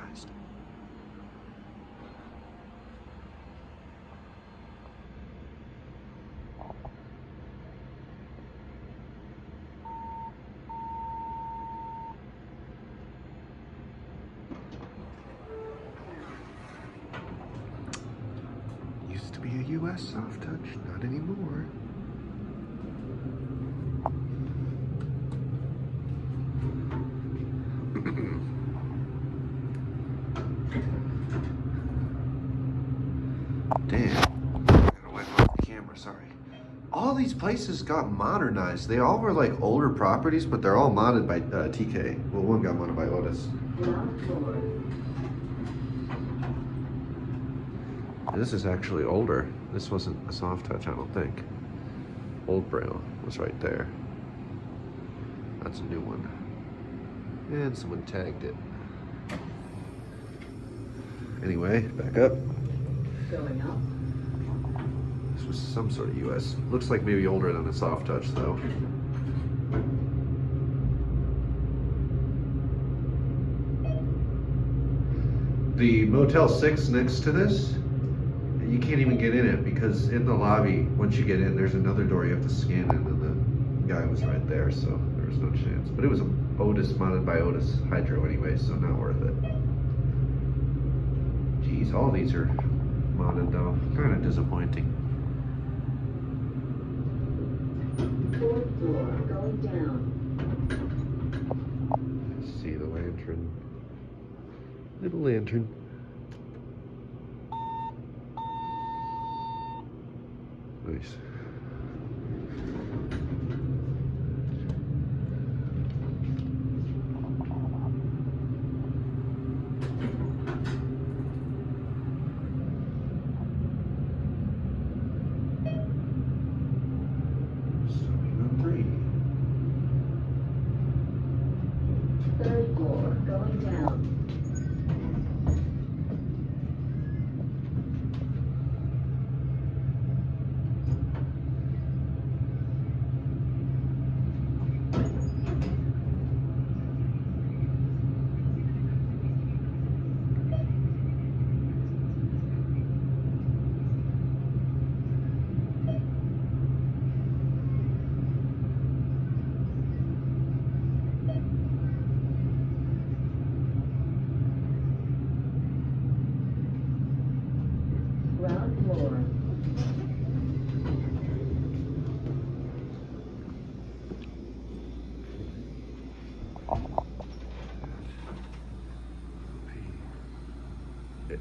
modernized. Used to be a US soft touch, not anymore. Damn, I gotta wipe off the camera, sorry. All these places got modernized. They all were like older properties, but they're all modded by TK. Well, one got modded by Otis. This is actually older. This wasn't a soft touch, I don't think. Old Braille was right there. That's a new one. And someone tagged it. Anyway, back up. Going up. This was some sort of US. Looks like maybe older than a soft touch though. The Motel 6 next to this, you can't even get in it because in the lobby, once you get in, there's another door you have to scan in, and the guy was right there, so there was no chance. But it was a Otis modded by Otis Hydro anyway, so not worth it. Geez, all these are modded though. Kind of disappointing. Fourth floor, going down. See the lantern. Little lantern. Nice. Third floor, going down. Ground floor. It